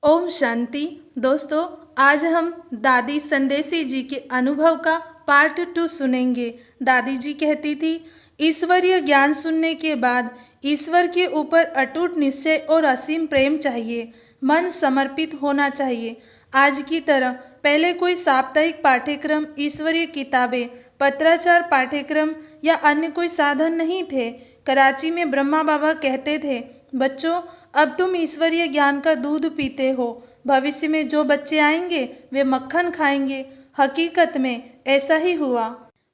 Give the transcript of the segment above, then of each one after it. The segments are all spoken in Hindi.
ओम शांति। दोस्तों, आज हम दादी संदेशी जी के अनुभव का पार्ट 2 सुनेंगे। दादी जी कहती थी, ईश्वरीय ज्ञान सुनने के बाद ईश्वर के ऊपर अटूट निश्चय और असीम प्रेम चाहिए। मन समर्पित होना चाहिए। आज की तरह पहले कोई साप्ताहिक पाठ्यक्रम, ईश्वरीय किताबें, पत्राचार पाठ्यक्रम या अन्य कोई साधन नहीं थे। कराची में ब्रह्मा बाबा कहते थे, बच्चों, अब तुम ईश्वरीय ज्ञान का दूध पीते हो। भविष्य में जो बच्चे आएंगे वे मक्खन खाएंगे। हकीकत में ऐसा ही हुआ।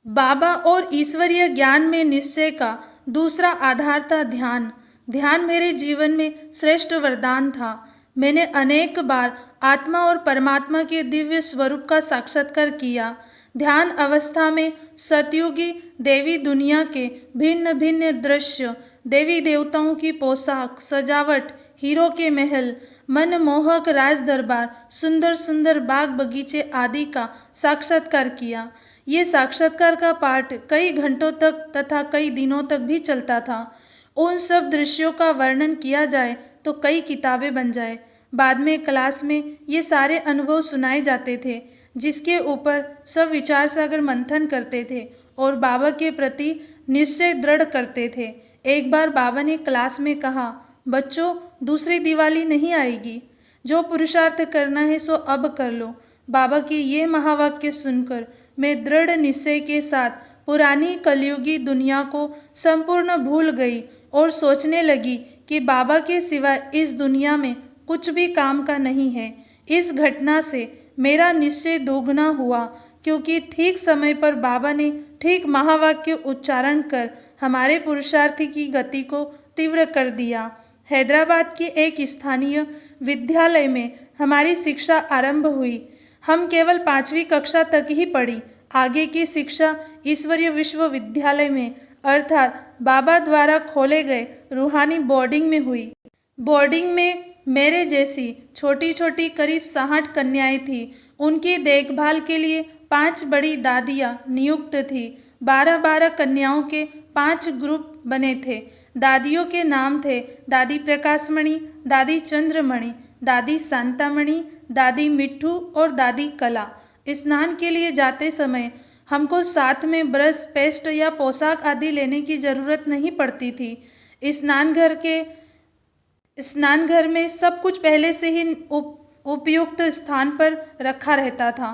बाबा और ईश्वरीय ज्ञान में निश्चय का दूसरा आधार था ध्यान। ध्यान मेरे जीवन में श्रेष्ठ वरदान था। मैंने अनेक बार आत्मा और परमात्मा के दिव्य स्वरूप का साक्षात्कार किया। ध्यान अवस्था में सतयुगी देवी दुनिया के भिन्न भिन्न दृश्य, देवी देवताओं की पोशाक, सजावट, हीरो के महल, मनमोहक राज दरबार, सुंदर सुंदर बाग बगीचे आदि का साक्षात्कार किया। ये साक्षात्कार का पाठ कई घंटों तक तथा कई दिनों तक भी चलता था। उन सब दृश्यों का वर्णन किया जाए तो कई किताबें बन जाए। बाद में क्लास में ये सारे अनुभव सुनाए जाते थे, जिसके ऊपर सब विचार सागर मंथन करते थे और बाबा के प्रति निश्चय दृढ़ करते थे। एक बार बाबा ने क्लास में कहा, बच्चों, दूसरी दिवाली नहीं आएगी। जो पुरुषार्थ करना है सो अब कर लो। बाबा के ये महावाक्य सुनकर मैं दृढ़ निश्चय के साथ पुरानी कलयुगी दुनिया को संपूर्ण भूल गई और सोचने लगी कि बाबा के सिवाय इस दुनिया में कुछ भी काम का नहीं है। इस घटना से मेरा निश्चय दोगुना हुआ, क्योंकि ठीक समय पर बाबा ने ठीक महावाक्य उच्चारण कर हमारे पुरुषार्थी की गति को तीव्र कर दिया। हैदराबाद के एक स्थानीय विद्यालय में हमारी शिक्षा आरंभ हुई। हम केवल 5वीं कक्षा तक ही पढ़ी। आगे की शिक्षा ईश्वरीय विश्वविद्यालय में, अर्थात बाबा द्वारा खोले गए रूहानी बोर्डिंग में हुई। बोर्डिंग में मेरे जैसी छोटी छोटी करीब 60 कन्याएं थीं। उनकी देखभाल के लिए 5 बड़ी दादियां नियुक्त थीं। 12-12 कन्याओं के 5 ग्रुप बने थे। दादियों के नाम थे दादी प्रकाशमणि, दादी चंद्रमणि, दादी शांतामणि, दादी मिट्ठू और दादी कला। स्नान के लिए जाते समय हमको साथ में ब्रश, पेस्ट या पोशाक आदि लेने की जरूरत नहीं पड़ती थी। स्नानघर में सब कुछ पहले से ही उपयुक्त स्थान पर रखा रहता था।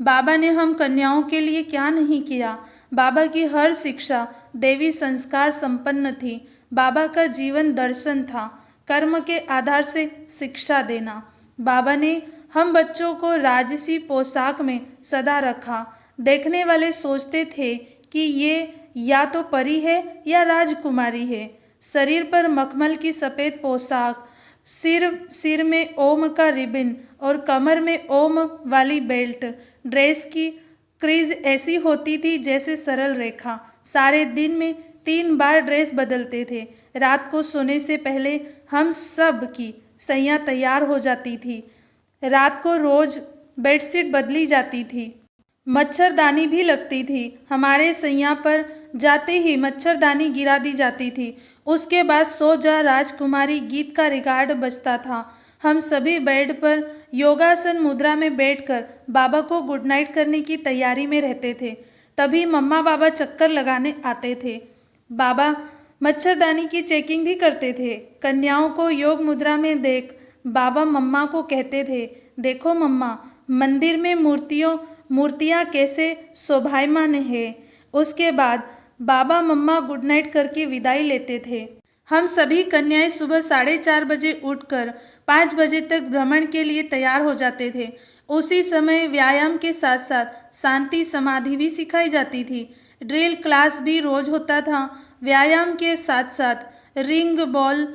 बाबा ने हम कन्याओं के लिए क्या नहीं किया। बाबा की हर शिक्षा देवी संस्कार संपन्न थी। बाबा का जीवन दर्शन था, कर्म के आधार से शिक्षा देना। बाबा ने हम बच्चों को राजसी पोशाक में सदा रखा। देखने वाले सोचते थे कि ये या तो परी है या राजकुमारी है। शरीर पर मखमल की सफ़ेद पोशाक, सिर में ओम का रिबन और कमर में ओम वाली बेल्ट। ड्रेस की क्रीज ऐसी होती थी जैसे सरल रेखा। सारे दिन में 3 बार ड्रेस बदलते थे। रात को सोने से पहले हम सब की सैया तैयार हो जाती थी। रात को रोज बेडशीट बदली जाती थी। मच्छरदानी भी लगती थी। हमारे सैया पर जाते ही मच्छरदानी गिरा दी जाती थी। उसके बाद सो जा राजकुमारी गीत का रिकॉर्ड बजता था। हम सभी बेड पर योगासन मुद्रा में बैठकर बाबा को गुड नाइट करने की तैयारी में रहते थे। तभी मम्मा बाबा चक्कर लगाने आते थे। बाबा मच्छरदानी की चेकिंग भी करते थे। कन्याओं को योग मुद्रा में देख बाबा मम्मा को कहते थे, देखो मम्मा, मंदिर में मूर्तियाँ कैसे शोभायमान है। उसके बाद बाबा मम्मा गुड नाइट करके विदाई लेते थे। हम सभी कन्याएं सुबह 4:30 बजे उठकर 5 बजे तक भ्रमण के लिए तैयार हो जाते थे। उसी समय व्यायाम के साथ साथ शांति समाधि भी सिखाई जाती थी। ड्रिल क्लास भी रोज होता था। व्यायाम के साथ साथ रिंग, बॉल,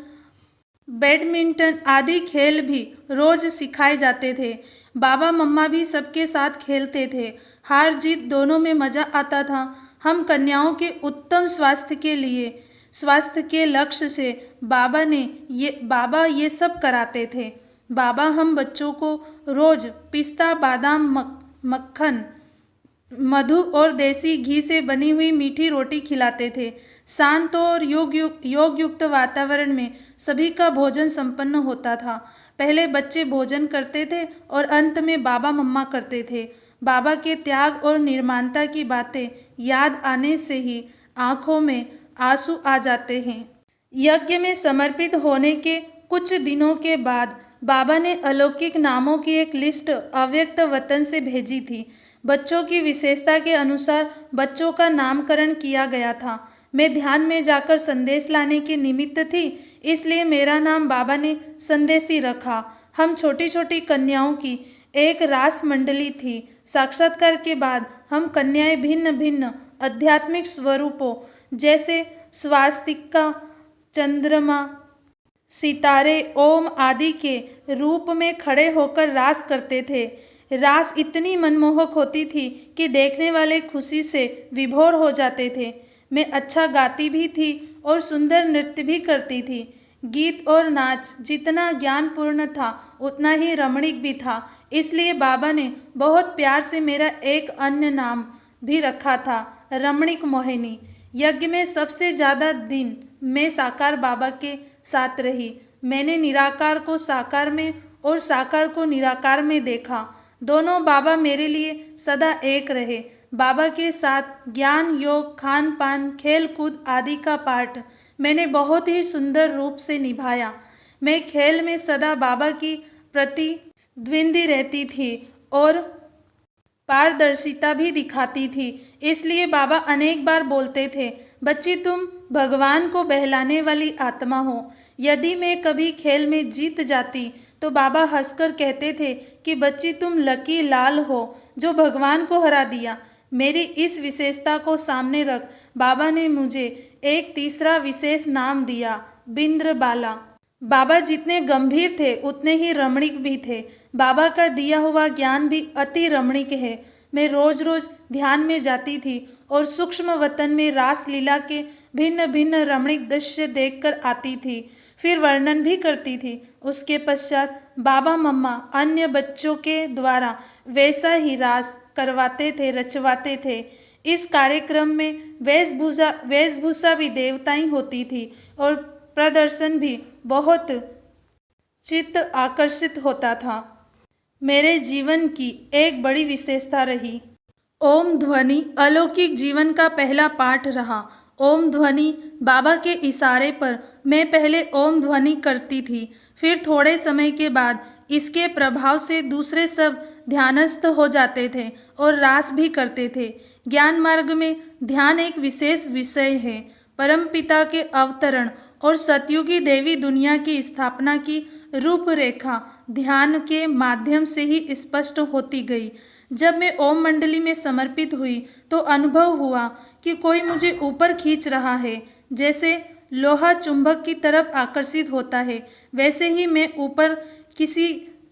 बैडमिंटन आदि खेल भी रोज सिखाए जाते थे। बाबा मम्मा भी सबके साथ खेलते थे। हार जीत दोनों में मज़ा आता था। हम कन्याओं के उत्तम स्वास्थ्य के लक्ष्य से बाबा ये सब कराते थे। बाबा हम बच्चों को रोज पिस्ता, बादाम, मक्खन मधु और देसी घी से बनी हुई मीठी रोटी खिलाते थे। शांत और योग युक्त वातावरण में सभी का भोजन संपन्न होता था। पहले बच्चे भोजन करते थे और अंत में बाबा मम्मा करते थे। बाबा के त्याग और निर्माणता की बातें याद आने से ही आंखों में आंसू आ जाते हैं। यज्ञ में समर्पित होने के कुछ दिनों के बाद बाबा ने अलौकिक नामों की एक लिस्ट अव्यक्त वतन से भेजी थी। बच्चों की विशेषता के अनुसार बच्चों का नामकरण किया गया था। मैं ध्यान में जाकर संदेश लाने के निमित्त थी, इसलिए मेरा नाम बाबा ने संदेशी रखा। हम छोटी छोटी कन्याओं की एक रास मंडली थी। साक्षात्कार के बाद हम कन्याएं भिन्न भिन्न आध्यात्मिक स्वरूपों जैसे स्वास्तिका, चंद्रमा, सितारे, ओम आदि के रूप में खड़े होकर रास करते थे। रास इतनी मनमोहक होती थी कि देखने वाले खुशी से विभोर हो जाते थे। मैं अच्छा गाती भी थी और सुंदर नृत्य भी करती थी। गीत और नाच जितना ज्ञानपूर्ण था उतना ही रमणीक भी था। इसलिए बाबा ने बहुत प्यार से मेरा एक अन्य नाम भी रखा था, रमणीक मोहिनी। यज्ञ में सबसे ज़्यादा दिन मैं साकार बाबा के साथ रही। मैंने निराकार को साकार में और साकार को निराकार में देखा। दोनों बाबा मेरे लिए सदा एक रहे। बाबा के साथ ज्ञान, योग, खान पान, खेल कूद आदि का पाठ मैंने बहुत ही सुंदर रूप से निभाया। मैं खेल में सदा बाबा की प्रतिद्वंदी रहती थी और पारदर्शिता भी दिखाती थी। इसलिए बाबा अनेक बार बोलते थे, बच्ची तुम भगवान को बहलाने वाली आत्मा हो। यदि मैं कभी खेल में जीत जाती तो बाबा हंसकर कहते थे कि बच्ची तुम लकी लाल हो जो भगवान को हरा दिया। मेरी इस विशेषता को सामने रख बाबा ने मुझे एक तीसरा विशेष नाम दिया, बिंद्रबाला। बाबा जितने गंभीर थे उतने ही रमणीक भी थे। बाबा का दिया हुआ ज्ञान भी अति रमणीक है। मैं रोज रोज ध्यान में जाती थी और सूक्ष्म वतन में रास लीला के भिन्न भिन्न रमणीक दृश्य देखकर आती थी, फिर वर्णन भी करती थी। उसके पश्चात बाबा मम्मा अन्य बच्चों के द्वारा वैसा ही रास करवाते थे, रचवाते थे। इस कार्यक्रम में वेशभूषा भी देवताई होती थी और प्रदर्शन भी बहुत चित्त आकर्षित होता था। मेरे जीवन की एक बड़ी विशेषता रही ओम ध्वनि अलौकिक जीवन का पहला पाठ रहा। ओम ध्वनि बाबा के इशारे पर मैं पहले ओम ध्वनि करती थी, फिर थोड़े समय के बाद इसके प्रभाव से दूसरे सब ध्यानस्थ हो जाते थे और रास भी करते थे। ज्ञान मार्ग में ध्यान एक विशेष विषय है। परमपिता के अवतरण और सतयुगी देवी दुनिया की स्थापना की रूपरेखा ध्यान के माध्यम से ही स्पष्ट होती गई। जब मैं ओम मंडली में समर्पित हुई तो अनुभव हुआ कि कोई मुझे ऊपर खींच रहा है। जैसे लोहा चुंबक की तरफ आकर्षित होता है, वैसे ही मैं ऊपर किसी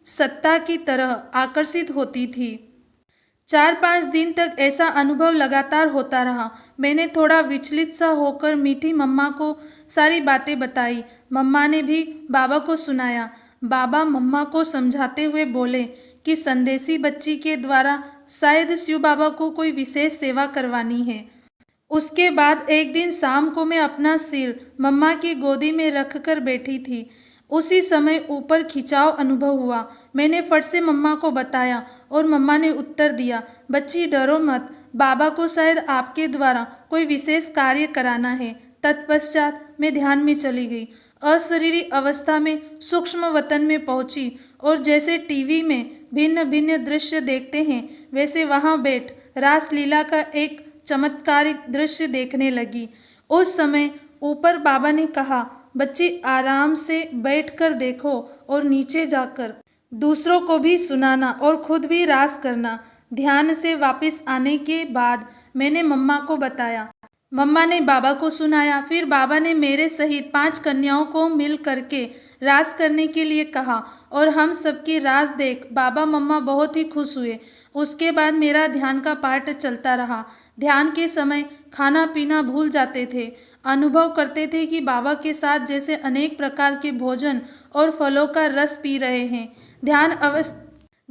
सत्ता की तरह आकर्षित होती थी। 4-5 दिन तक ऐसा अनुभव लगातार होता रहा। मैंने थोड़ा विचलित सा होकर मीठी मम्मा को सारी बातें बताई। मम्मा ने भी बाबा को सुनाया। बाबा मम्मा को समझाते हुए बोले कि संदेशी बच्ची के द्वारा शायद शिव बाबा को कोई विशेष सेवा करवानी है। उसके बाद एक दिन शाम को मैं अपना सिर मम्मा की गोदी में रखकर बैठी थी। उसी समय ऊपर खिंचाव अनुभव हुआ। मैंने फट से मम्मा को बताया और मम्मा ने उत्तर दिया, बच्ची डरो मत, बाबा को शायद आपके द्वारा कोई विशेष कार्य कराना है। तत्पश्चात मैं ध्यान में चली गई। अशरीरी अवस्था में सूक्ष्म वतन में पहुंची और जैसे टीवी में भिन्न भिन्न दृश्य देखते हैं वैसे वहां बैठ रासलीला का एक चमत्कारी दृश्य देखने लगी। उस समय ऊपर बाबा ने कहा, बच्ची आराम से बैठकर देखो और नीचे जाकर दूसरों को भी सुनाना और खुद भी रास करना। ध्यान से वापस आने के बाद मैंने मम्मा को बताया। मम्मा ने बाबा को सुनाया। फिर बाबा ने मेरे सहित 5 कन्याओं को मिल करके रास करने के लिए कहा और हम सबकी रास देख बाबा मम्मा बहुत ही खुश हुए। उसके बाद मेरा ध्यान का पाठ चलता रहा। ध्यान के समय खाना पीना भूल जाते थे। अनुभव करते थे कि बाबा के साथ जैसे अनेक प्रकार के भोजन और फलों का रस पी रहे हैं।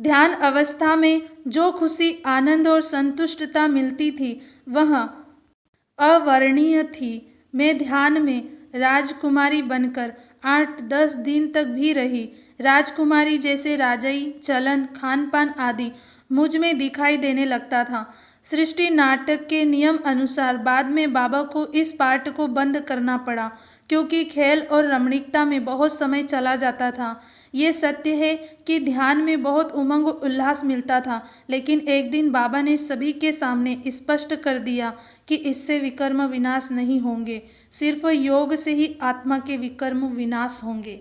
ध्यान अवस्था में जो खुशी, आनंद और संतुष्टता मिलती थी वह अवर्णनीय थी। मैं ध्यान में राजकुमारी बनकर 8-10 दिन तक भी रही। राजकुमारी जैसे राजई चलन, खान पान आदि मुझ में दिखाई देने लगता था। सृष्टि नाटक के नियम अनुसार बाद में बाबा को इस पाठ को बंद करना पड़ा, क्योंकि खेल और रमणीकता में बहुत समय चला जाता था। ये सत्य है कि ध्यान में बहुत उमंग और उल्लास मिलता था, लेकिन एक दिन बाबा ने सभी के सामने स्पष्ट कर दिया कि इससे विकर्म विनाश नहीं होंगे, सिर्फ योग से ही आत्मा के विकर्म विनाश होंगे।